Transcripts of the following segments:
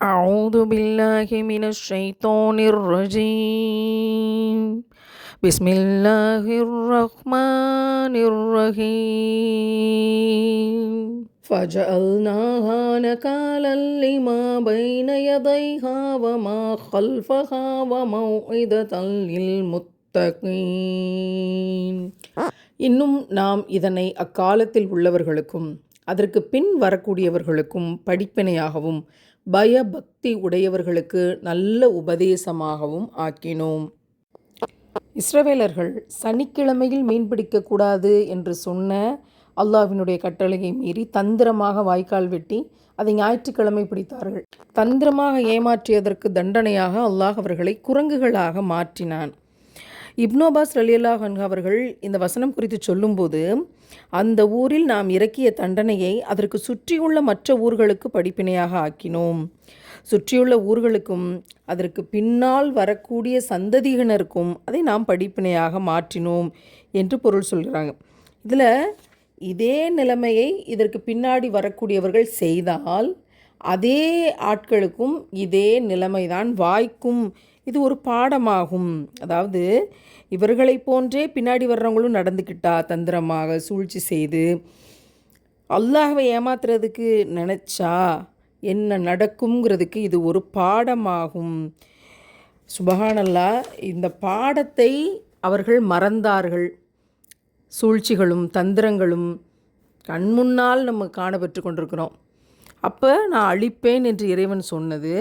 أعوذ بالله من الشيطان الرجيم بسم الله الرحمن الرحيم فجعلناها نكالا لما بين يديها وما خلفها وموعظة للمتقين. இன்னும் நாம் இதனை அக்காலத்தில் உள்ளவர்களுக்கும் அதற்கு பின் வரக்கூடியவர்களுக்கும் படிப்பினையாகவும் பயபக்தி உடையவர்களுக்கு நல்ல உபதேசமாகவும் ஆக்கினோம். இஸ்ரவேலர்கள் சனிக்கிழமையில் மீன்பிடிக்கக்கூடாது என்று சொன்ன அல்லாஹ்வினுடைய கட்டளையை மீறி தந்திரமாக வாய்க்கால் வெட்டி அதை ஞாயிற்றுக்கிழமை பிடித்தார்கள். தந்திரமாக ஏமாற்றியதற்கு தண்டனையாக அல்லாஹ் அவர்களை குரங்குகளாக மாற்றினான். இப்னு அப்பாஸ் ரலியல்லாஹு அன்ஹு அவர்கள் இந்த வசனம் குறித்து சொல்லும்போது, அந்த ஊரில் நாம் இறக்கிய தண்டனையை அதற்கு சுற்றியுள்ள மற்ற ஊர்களுக்கு படிப்பினையாக ஆக்கினோம். சுற்றியுள்ள ஊர்களுக்கும் அதற்கு பின்னால் வரக்கூடிய சந்ததியினருக்கும் அதை நாம் படிப்பினையாக மாற்றினோம் என்று பொருள் சொல்கிறாங்க. இதில் இதே நிலைமையை இதற்கு பின்னாடி வரக்கூடியவர்கள் செய்தால் அதே ஆட்களுக்கும் இதே நிலைமைதான் வாய்க்கும். இது ஒரு பாடமாகும். அதாவது இவர்களை போன்றே பின்னாடி வர்றவங்களும் நடந்துக்கிட்டா தந்திரமாக சூழ்ச்சி செய்து அல்லாஹ்வை ஏமாத்துறதுக்கு நினச்சா என்ன நடக்குங்கிறதுக்கு இது ஒரு பாடமாகும். சுபஹானல்லாஹ், இந்த பாடத்தை அவர்கள் மறந்தார்கள். சூழ்ச்சிகளும் தந்திரங்களும் கண்முன்னால் நம்ம காணப்பெற்று கொண்டிருக்கிறோம். அப்போ நான் அழிப்பேன் என்று இறைவன் சொன்னது,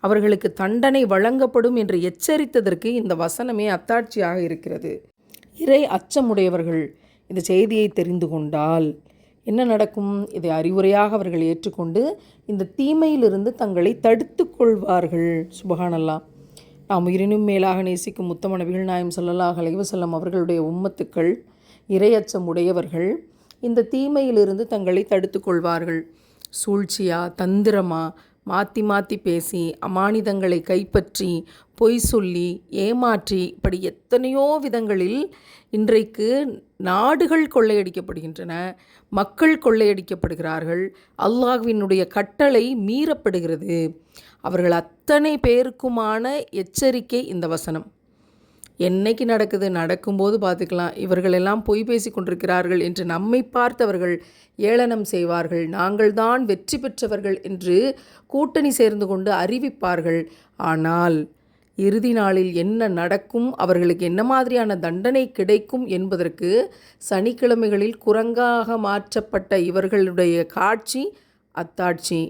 அவர்களுக்கு தண்டனை வழங்கப்படும் என்று எச்சரித்ததற்கு இந்த வசனமே அத்தாட்சியாக இருக்கிறது. இறை அச்சமுடையவர்கள் இந்த செய்தியை தெரிந்து கொண்டால் என்ன நடக்கும்? இதை அறிவுரையாக அவர்கள் ஏற்றுக்கொண்டு இந்த தீமையிலிருந்து தங்களை தடுத்து கொள்வார்கள். சுபஹானல்லாஹ். நாம் உயிரினும் மேலாக நேசிக்கும் முத்தம நபிகள் நாயகம் ஸல்லல்லாஹு அலைஹி வஸல்லம் அவர்களுடைய உம்மத்துக்கள் இறையச்சம் உடையவர்கள் இந்த தீமையிலிருந்து தங்களை தடுத்து கொள்வார்கள். சூழ்ச்சியா தந்திரமா மாற்றி மாற்றி பேசி அமானிதங்களை கைப்பற்றி பொய் சொல்லி ஏமாற்றி இப்படி எத்தனையோ விதங்களில் இன்றைக்கு நாடுகள் கொள்ளையடிக்கப்படுகின்றன, மக்கள் கொள்ளையடிக்கப்படுகிறார்கள், அல்லாஹ்வினுடைய கட்டளை மீறப்படுகிறது. அவர்கள் அத்தனை பேருக்குமான எச்சரிக்கை இந்த வசனம். என்னைக்கு நடக்குது? நடக்கும்போது பார்த்துக்கலாம். இவர்களெல்லாம் பொய் பேசி கொண்டிருக்கிறார்கள் என்று நம்மை பார்த்தவர்கள் ஏளனம் செய்வார்கள். நாங்கள் தான் வெற்றி பெற்றவர்கள் என்று கூட்டணி சேர்ந்து கொண்டு அறிவிப்பார்கள். ஆனால் இறுதி நாளில் என்ன நடக்கும், அவர்களுக்கு என்ன மாதிரியான தண்டனை கிடைக்கும் என்பதற்கு சனிக்கிழமைகளில் குரங்காக மாற்றப்பட்ட இவர்களுடைய காட்சி அத்தாட்சி.